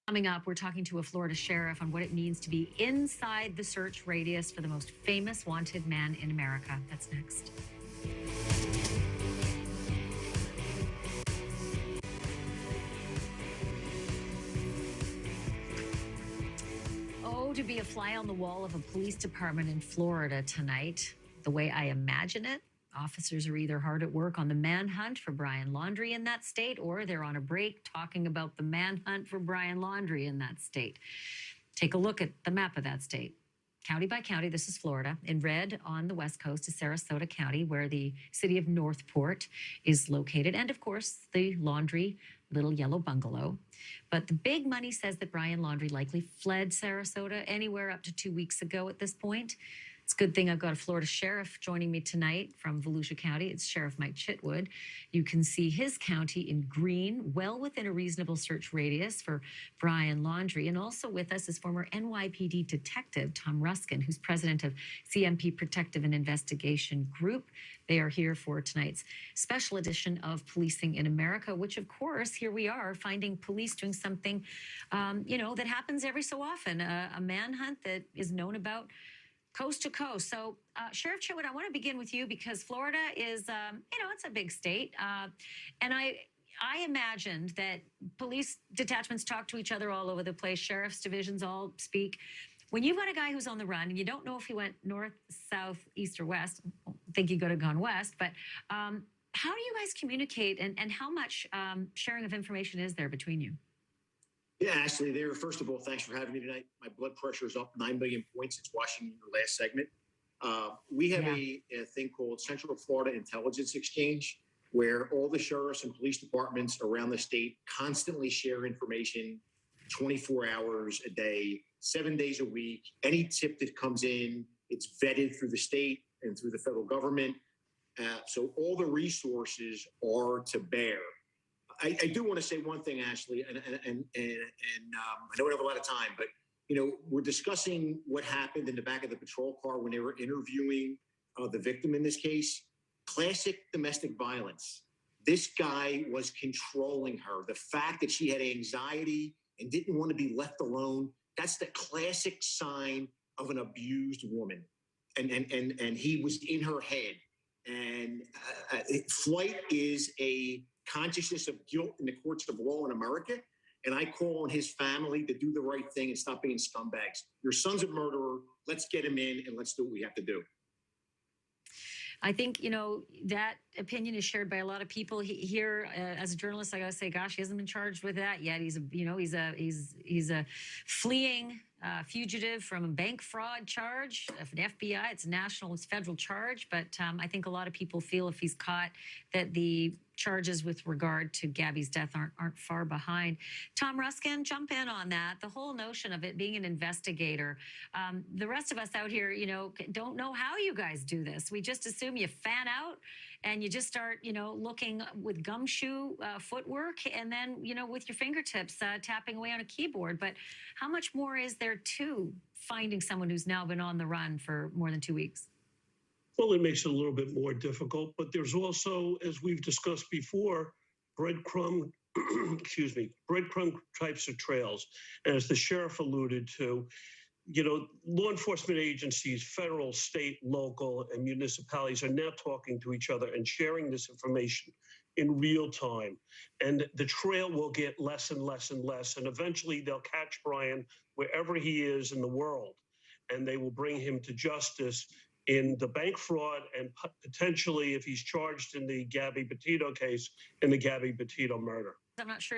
Coming up, we're talking to a Florida sheriff on what it means to be inside the search radius for the most famous wanted man in America. That's next. Oh, to be a fly on the wall of a police department in Florida tonight, the way I imagine it, officers are either hard at work on the manhunt for Brian Laundrie in that state, or they're on a break talking about the manhunt for Brian Laundrie in that state. Take a look at the map of that state. County by county, this is Florida. In red on the west coast is Sarasota County, where the city of Northport is located. And of course, the Laundrie little yellow bungalow. But the big money says that Brian Laundrie likely fled Sarasota anywhere up to 2 weeks ago at this point. It's a good thing I've got a Florida sheriff joining me tonight from Volusia County. It's Sheriff Mike Chitwood. You can see his county in green, well within a reasonable search radius for Brian Laundrie. And also with us is former NYPD detective Tom Ruskin, who's president of CMP Protective and Investigation Group. They are here for tonight's special edition of Policing in America, which, of course, here we are finding police doing something, that happens every so often, a manhunt that is known about coast to coast. So, Sheriff Chitwood, I want to begin with you because Florida is, it's a big state. And I imagined that police detachments talk to each other all over the place. Sheriff's divisions all speak. When you've got a guy who's on the run and you don't know if he went north, south, east, or west, I think he could have gone west, but how do you guys communicate and how much sharing of information is there between you? Yeah, Ashley, first of all, thanks for having me tonight. My blood pressure is up 9 million points since watching your last segment. We have a thing called Central Florida Intelligence Exchange, where all the sheriffs and police departments around the state constantly share information 24 hours a day, 7 days a week. Any tip that comes in, it's vetted through the state and through the federal government. So all the resources are to bear. I do want to say one thing, Ashley, and I know we have a lot of time, but we're discussing what happened in the back of the patrol car when they were interviewing the victim in this case. Classic domestic violence. This guy was controlling her. The fact that she had anxiety and didn't want to be left alone, that's the classic sign of an abused woman. And he was in her head. And flight is a consciousness of guilt in the courts of law in America. And I call on his family to do the right thing and stop being scumbags. Your son's a murderer. Let's get him in and let's do what we have to do. I think, that opinion is shared by a lot of people here. As a journalist, I got to say, gosh, he hasn't been charged with that yet. He's a fleeing fugitive from a bank fraud charge. Of an FBI, it's a national, it's federal charge. But I think a lot of people feel if he's caught that the charges with regard to Gabby's death aren't far behind. Tom Ruskin, jump in on that. The whole notion of it being an investigator. The rest of us out here, don't know how you guys do this. We just assume you fan out and you just start, looking with gumshoe footwork and then, with your fingertips tapping away on a keyboard. But how much more is there to finding someone who's now been on the run for more than 2 weeks? Well, it makes it a little bit more difficult, but there's also, as we've discussed before, breadcrumb types of trails. And as the sheriff alluded to, law enforcement agencies, federal, state, local, and municipalities are now talking to each other and sharing this information in real time. And the trail will get less and less and less. And eventually they'll catch Brian wherever he is in the world. And they will bring him to justice in the bank fraud and potentially, if he's charged in the Gabby Petito case, in the Gabby Petito murder. I'm not sure if